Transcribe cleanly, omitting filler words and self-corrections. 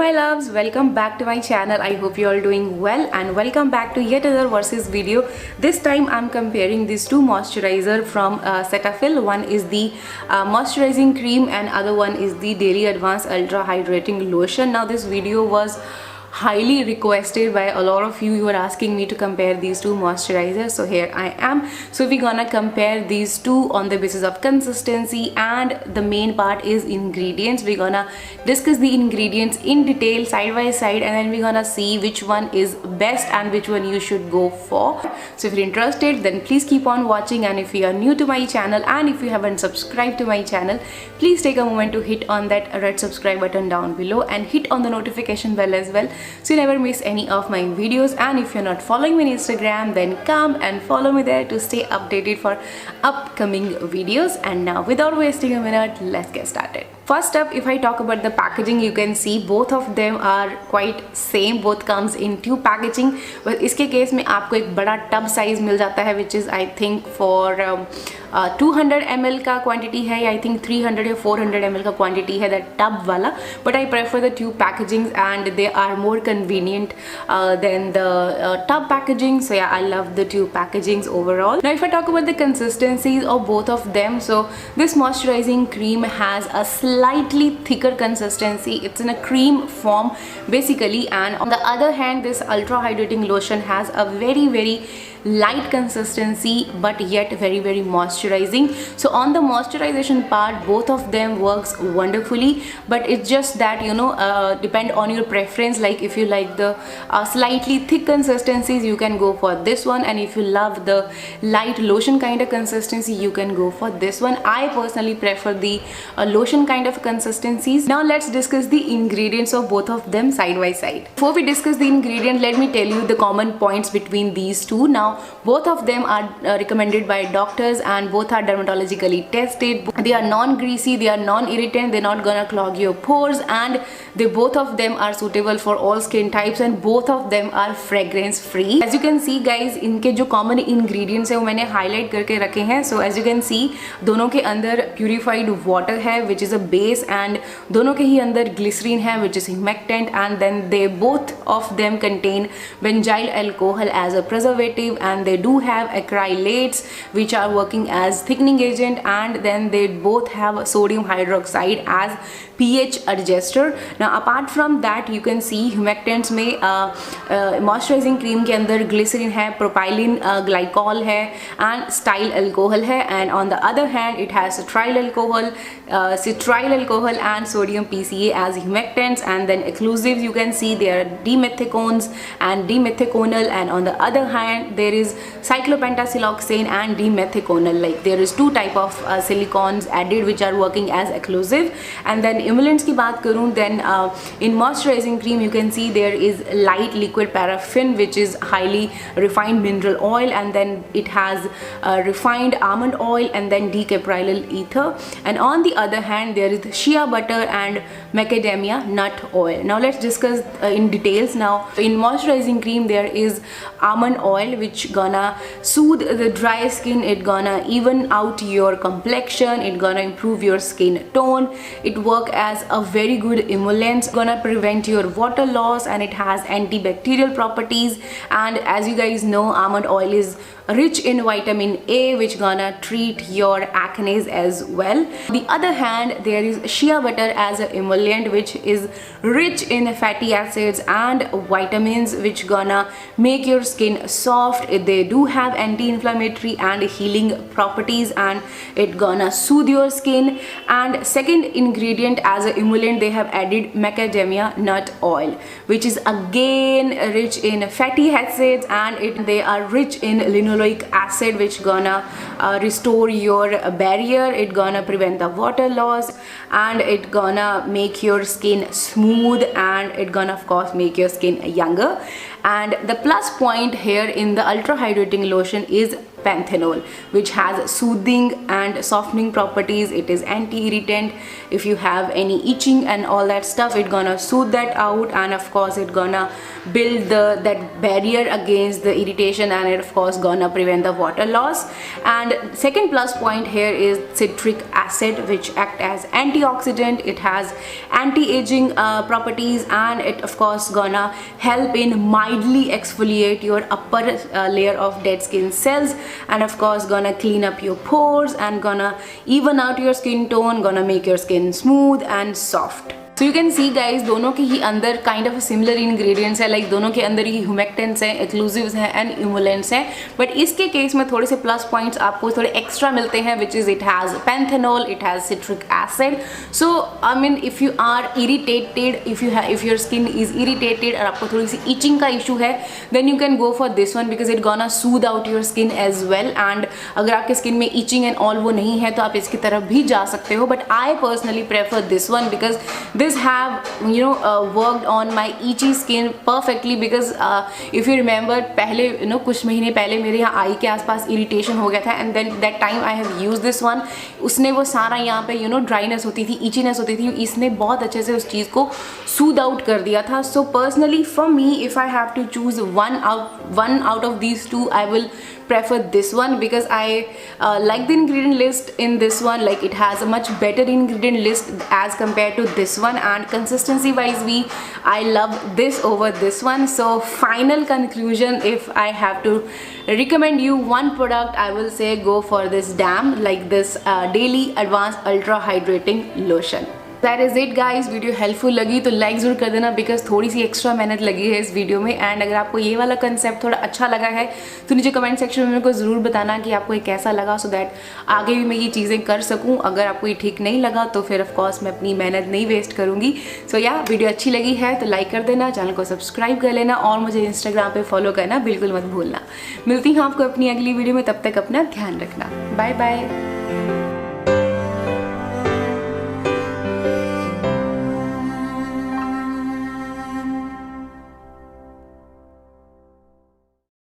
my loves, welcome back to my channel. I hope you all doing well and welcome back to yet another versus video. This time I'm comparing these two moisturizer from Cetaphil. One is the moisturizing cream and other one is the Daily Advanced Ultra Hydrating Lotion. Now this video was highly requested by a lot of you. You were asking me to compare these two moisturizers, so here I am. So we're gonna compare these two on the basis of consistency, and the main part is ingredients. We're gonna discuss the ingredients in detail side by side, and then we're gonna see which one is best and which one you should go for. So if you're interested, then please keep on watching, and if you are new to my channel and if you haven't subscribed to my channel, please take a moment to hit on that red subscribe button down below and hit on the notification bell as well, so you never miss any of my videos. And if you're not following me on Instagram, then come and follow me there to stay updated for upcoming videos. And now without wasting a minute, let's get started. First up, if I talk about the packaging, you can see both of them are quite same. Both comes in tube packaging, but इसके case में आपको एक बड़ा tub size मिल जाता है, which is I think for 200 ml का quantity है, या I think 300 या 400 ml का क्वांटिटी है that टब वाला. But I prefer the tube packagings and they are more convenient than the tub packaging. So yeah, I love the tube packagings overall. Now if I talk about the consistencies of both of them, so this moisturizing cream has a slightly thicker consistency. It's in a cream form basically, and on the other hand this ultra hydrating lotion has a very light consistency but yet very moisturizing. So on the moisturization part, both of them works wonderfully, but it's just that, you know, depend on your preference. Like if you like the slightly thick consistencies, you can go for this one, and if you love the light lotion kind of consistency, you can go for this one. I personally prefer the lotion kind of consistencies. Now let's discuss the ingredients of both of them side by side. Before we discuss the ingredient, let me tell you the common points between these two. Now both of them are recommended by doctors and both are dermatologically tested. They are non-greasy, they are non-irritant, they're not gonna clog your pores, and they both of them are suitable for all skin types, and both of them are fragrance free. As you can see guys, इनके जो common ingredients है वो मैंने highlight करके रखे हैं. So as you can see, दोनों के अंदर purified water है which is a base, and दोनों के ही अंदर glycerin है which is humectant, and then they both of them contain benzyl alcohol as a preservative, and they do have acrylates which are working as thickening agent, and then they both have sodium hydroxide as pH adjuster. Now apart from that, you can see humectants में moisturizing cream के अंदर glycerin है, propylene glycol है, and style alcohol है, and on the other hand it has citral alcohol and sodium PCA as humectants, and then exclusives you can see there are dimethicones and dimethiconal, and on the other hand there is cyclopentasiloxane and dimethiconal. Like there is two type of silicons added which are working as exclusive. And then emollients की बात करूँ, then in moisturizing cream you can see there is light liquid paraffin which is highly refined mineral oil, and then it has refined almond oil and then decapryllyl ether, and on the other hand there is shea butter and macadamia nut oil. Now let's discuss in details. Now in moisturizing cream there is almond oil which gonna soothe the dry skin, it gonna even out your complexion, it gonna improve your skin tone, it work as a very good emollient, gonna prevent your water loss, and it has antibacterial properties. And as you guys know, almond oil is rich in vitamin A which gonna treat your acne as well. On the other hand there is shea butter as an emollient which is rich in fatty acids and vitamins which gonna make your skin soft. They do have anti-inflammatory and healing properties, and it gonna soothe your skin. And second ingredient as an emollient, they have added macadamia nut oil which is again rich in fatty acids, and they are rich in linoleic acid which gonna restore your barrier, it gonna prevent the water loss, and it gonna make your skin smooth, and it gonna of course make your skin younger. And the plus point here in the ultra hydrating lotion is panthenol, which has soothing and softening properties. It is anti-irritant. If you have any itching and all that stuff, it gonna soothe that out, and of course it gonna build that barrier against the irritation, and it of course gonna prevent the water loss. And second plus point here is citric acid, which act as antioxidant. It has anti-aging properties, and it of course gonna help in mildly exfoliate your upper layer of dead skin cells, and of course gonna clean up your pores and gonna even out your skin tone, gonna make your skin smooth and soft. So you can see guys, दोनों के ही अंदर kind of similar ingredients है, like दोनों के अंदर ही humectants हैं, exclusives हैं and इमुलेंट्स हैं, बट इसके केस में थोड़े से प्लस पॉइंट्स आपको थोड़े एक्स्ट्रा मिलते हैं, which is it has panthenol, it has citric acid. So I mean if you are irritated, if your skin is irritated और आपको थोड़ी सी इचिंग का इशू है, then you can go for this one because it gonna soothe out your skin as well. And अगर आपके skin में etching and all वो नहीं है तो आप इसकी तरफ भी जा सकते हो, but I personally prefer this one because this have worked on my itchy skin perfectly. Because if you remember, पहले कुछ महीने पहले मेरे यहाँ आई के आसपास इरिटेशन हो गया था, and then that time I have use this one. उसने वो सारा यहाँ पे ड्राइनेस होती थी, इचीनेस होती थी, इसने बहुत अच्छे से उस चीज़ को सूद आउट कर दिया था. So personally for me, if I have to choose one out of these two, I will prefer this one because I like the ingredient list in this one. Like it has a much better ingredient list as compared to this one, and consistency wise I love this over this one. So final conclusion, if I have to recommend you one product, I will say go for this DAM, like this Daily Advanced Ultra Hydrating Lotion. That is it guys. Video helpful लगी तो like ज़रूर कर देना because थोड़ी सी extra मेहनत लगी है इस वीडियो में. एंड अगर आपको ये वाला कंसेप्ट थोड़ा अच्छा लगा है तो नीचे कमेंट सेक्शन में मेरे को ज़रूर बताना कि आपको ये कैसा लगा, सो दैट आगे भी मैं ये चीज़ें कर सकूँ. अगर आपको ये ठीक नहीं लगा तो फिर ऑफकोर्स मैं अपनी मेहनत नहीं वेस्ट करूँगी. सो या वीडियो अच्छी लगी है तो लाइक कर देना, चैनल को सब्सक्राइब कर लेना और मुझे इंस्टाग्राम पर फॉलो करना बिल्कुल मत भूलना. मिलती हूँ आपको अपनी अगली वीडियो में, तब तक अपना ध्यान रखना. Bye bye.